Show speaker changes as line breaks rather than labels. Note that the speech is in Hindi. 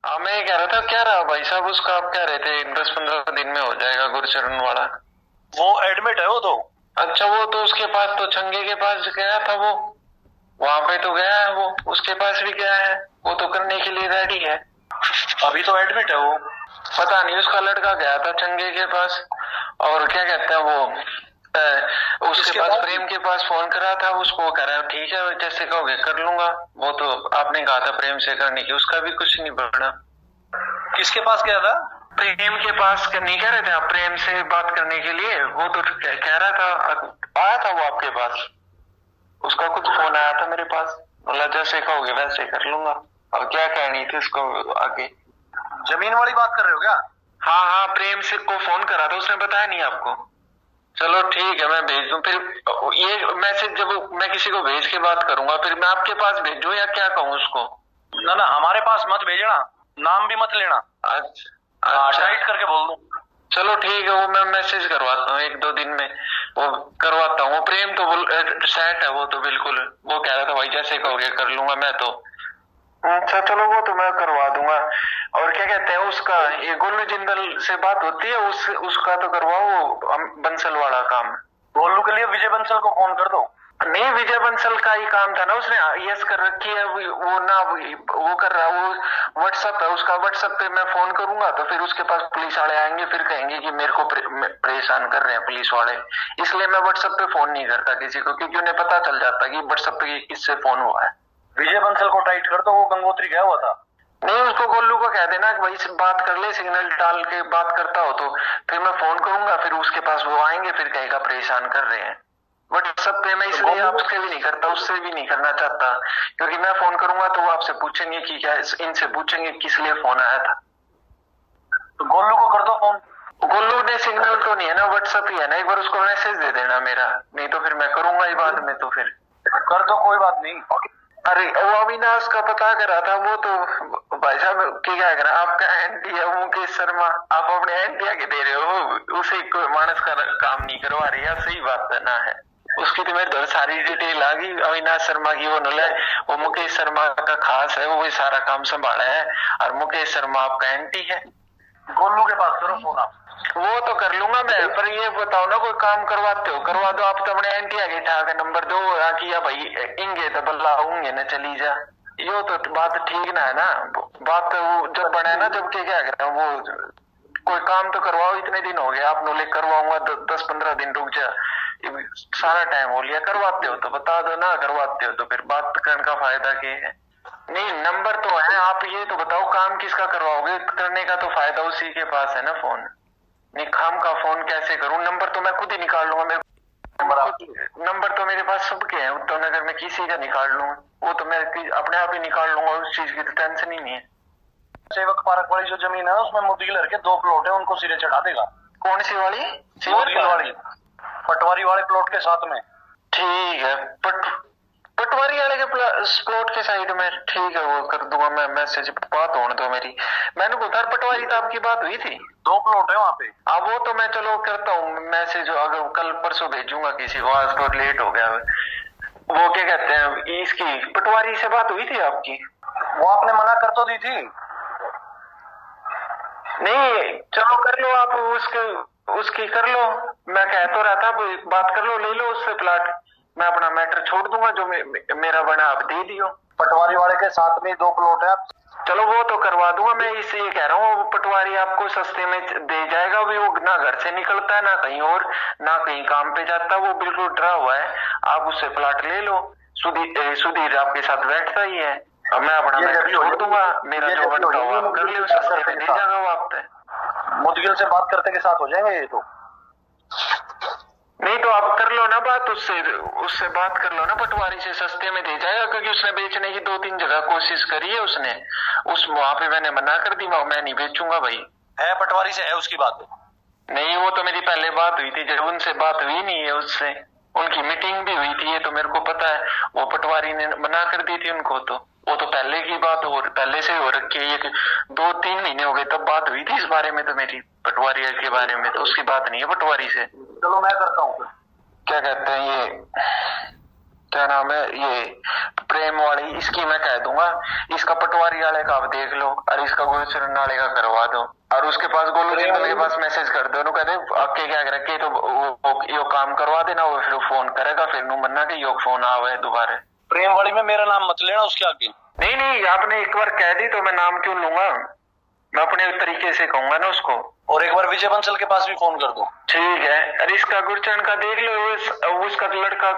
हाँ मैं ये कह रहा था, क्या रहा भाई साहब उसका? आप कह रहे थे 10-15 दिन में हो जाएगा गुरचरण वाला।
वो एडमिट है वो तो।
अच्छा, वो तो उसके पास तो छंगे के पास गया था वो, वहां पे तो गया है वो, उसके पास भी गया है, वो तो करने के लिए रेडी है।
अभी तो एडमिट है वो।
पता नहीं, उसका लड़का गया था छंगे के पास, और क्या कहते हैं वो, उसके
किसके
पास,
पास?
प्रेम के पास फोन करा था उसको, कह रहा है ठीक है जैसे कहोगे कर लूंगा। वो तो आपने कहा था प्रेम से करने की, उसका भी कुछ नहीं बढ़ा।
किसके पास गया था?
प्रेम के पास नहीं कह रहे थे आप, प्रेम से बात करने के लिए? वो तो कह रहा था, आया था वो आपके पास, उसका कुछ फोन आया था मेरे पास, बोला जैसे कहोगे वैसे कर लूंगा। अब क्या कहनी थी उसको आगे?
जमीन वाली बात कर रहे हो क्या?
हाँ हाँ, प्रेम से को फोन करा था, उसने बताया नहीं आपको? चलो ठीक है, मैं भेज दूं फिर। ये मैसेज जब मैं किसी को भेज के बात करूंगा, फिर मैं आपके पास भेजूं या क्या कहूँ उसको?
ना ना, हमारे पास मत भेजना, नाम भी मत लेना।
अच्छा
हाँ,
अच्छा,
टाइट करके बोल दूं।
चलो ठीक है, वो मैं मैसेज करवाता हूँ 1-2 दिन में, वो करवाता हूँ। वो प्रेम तो सेट है, वो तो बिल्कुल, वो कह रहा था भाई जैसे कहोगे कर लूंगा मैं तो। अच्छा चलो, वो तो मैं करवा दूंगा। और क्या कहते हैं उसका, ये गोलू जिंदल से बात होती है उसका तो करवाओ, वो बंसल वाला काम।
गोलू के लिए विजय बंसल को फोन कर दो।
नहीं, विजय बंसल का ही काम था ना, उसने यस कर रखी है, वो ना वो कर रहा है, वो व्हाट्सएप है उसका, व्हाट्सएप पे मैं फोन करूंगा तो फिर उसके पास पुलिस वाले आएंगे, फिर कहेंगे कि मेरे को परेशान कर रहे हैं पुलिस वाले। इसलिए मैं व्हाट्सएप पे फोन नहीं करता किसी को, क्योंकि उन्हें पता चल जाता कि व्हाट्सएप पे किससे फोन हुआ है।
विजय बंसल को टाइट कर दो, वो गंगोत्री गया हुआ था।
नहीं, उसको गोलू को कह देना कि भाई से बात कर ले, सिग्नल डाल के बात करता हो तो फिर मैं फोन करूंगा, फिर उसके पास वो आएंगे, फिर कहेगा परेशान कर रहे हैं। व्हाट्सएप पे मैं इसलिए आपसे भी नहीं करता, उससे भी नहीं करना चाहता, क्योंकि मैं फोन करूंगा तो वो आपसे पूछेंगे कि क्या, इनसे पूछेंगे किस लिए फोन आया था।
तो गोलू को कर दो फोन।
गोलू ने सिग्नल तो नहीं है ना, व्हाट्सएप ही है ना, एक बार उसको मैसेज दे देना मेरा, नहीं तो फिर मैं करूंगा ही बाद में, तो फिर
कर दो, कोई बात नहीं।
अरे वो अविनाश का पता करा था, वो तो भाई साहब क्या करा, आपका एंटी है मुकेश शर्मा, आप अपने एंटी आगे दे रहे हो, उसे कोई मानस का काम नहीं करवा रही है, सही बात है ना है। उसकी तो मेरे घर सारी डिटेल आ गई, अविनाश शर्मा की, वो नले, वो मुकेश शर्मा का खास है, वो सारा काम संभाला है, और मुकेश शर्मा आपका एंटी है।
गोलू के पास करो फोन आप।
वो तो कर लूंगा मैं, पर ये बताओ ना, कोई काम करवाते हो करवा दो, आप तो अपने एंटी आगे ठाक नंबर दो कि या भाई इंगे तो बल्ला होंगे ना चली जा, यो तो बात ठीक ना है ना। बात तो वो जब बने ना, जब क्या करें वो, कोई काम तो करवाओ, इतने दिन हो गए आप नोले करवाऊंगा, 10-15 दिन रुक जा, सारा टाइम हो लिया, करवाते हो तो बता दो ना, करवाते हो तो फिर बात करने का फायदा क्या है? नहीं, नंबर तो है, आप ये तो बताओ काम किसका करवाओगे, करने का तो फायदा उसी के पास है ना फोन। नहीं, खाम का फोन कैसे करूं, नंबर तो मैं खुद ही निकाल लूंगा, मेरे नंबर तो मेरे पास सबके हैं उत्तम नगर में, किसी का निकाल लूंगा, वो तो मैं अपने आप ही निकाल लूंगा, उस चीज की तो टेंशन ही नहीं है।
सेवक पार्क वाली जो जमीन है उसमें मुदगिल के 2 प्लॉट है, उनको सिरे चढ़ा देगा।
कौन सी वाली?
मुदगिल वाली, पटवारी वाले प्लॉट के साथ में।
ठीक है, पटवारी वाले के प्लॉट के साइड में, ठीक है, वो कर दूंगा मैं मैसेज, बात होने दो मेरी। मैंने उधर पटवारी तो आपकी बात हुई थी,
2 प्लॉट है वहां पे।
अब वो तो मैं चलो करता हूँ मैसेज, अगर कल परसों भेजूंगा किसी को, आज तो लेट हो गया। वो क्या कहते हैं, इसकी पटवारी से बात हुई थी आपकी?
वो आपने मना कर तो दी थी।
नहीं, चलो कर लो आप, उसके उसकी कर लो, मैं कह तो रहा था बात कर लो, ले लो उससे प्लाट, मैं अपना मैटर छोड़ दूंगा, जो मेरा बना आप दे दियो।
पटवारी वाले के साथ में 2 प्लॉट है।
चलो वो तो करवा दूंगा, मैं इसलिए कह रहा हूँ, पटवारी आपको सस्ते में दे जाएगा भी, वो ना घर से निकलता है ना कहीं और, ना कहीं काम पे जाता, वो बिल्कुल डरा हुआ है, आप उससे प्लाट ले लो। सुधीर आपके साथ बैठता ही है, अब मैं अपना मैटर छोड़ दूंगा, मेरा जो बनता हो आप कर लो, सस्ते में दे जाएगा वो आप पे।
मुदगिल से बात करते के साथ हो जाएंगे ये तो।
नहीं तो आप कर लो ना बात उससे, उससे बात कर लो ना, पटवारी से सस्ते में दे जाएगा, क्योंकि उसने बेचने की 2-3 जगह कोशिश करी है उसने, उस वहां पे मैंने मना कर दी, मैं नहीं बेचूंगा भाई।
है पटवारी से है उसकी बात?
नहीं, वो तो मेरी पहले बात हुई थी, जब उनसे बात हुई नहीं है उससे, उनकी मीटिंग भी हुई थी, ये तो मेरे को पता है, वो पटवारी ने मना कर दी थी उनको, तो वो तो पहले की बात हो, पहले से हो रखी है, ये 2-3 महीने हो गए तब बात हुई थी इस बारे में, तो मेरी पटवारी के बारे में, तो उसकी बात नहीं है पटवारी से।
चलो मैं करता हूँ फिर।
क्या कहते हैं ये, क्या नाम है ये प्रेम वाली, इसकी मैं कह दूंगा, इसका पटवारी वाले का आप देख लो, और इसका गुलशरण वाले का करवा दो, और उसके पास गोलू जिंदल के पास मैसेज कर दो, कह दे आके क्या रखे तो यो काम करवा देना, वो फिर फोन करेगा, फिर नु मन्ना के योग फोन आवे दोबारा।
प्रेम वाली में मेरा नाम मत लेना उसके आगे।
नहीं नहीं, आपने एक बार कह दी तो मैं नाम क्यों लूंगा, मैं अपने तरीके से कहूंगा ना उसको।
और एक बार विजय बंसल के पास भी फोन कर दो।
ठीक है, अरे इसका गुरचरण का देख लो, उसका लड़का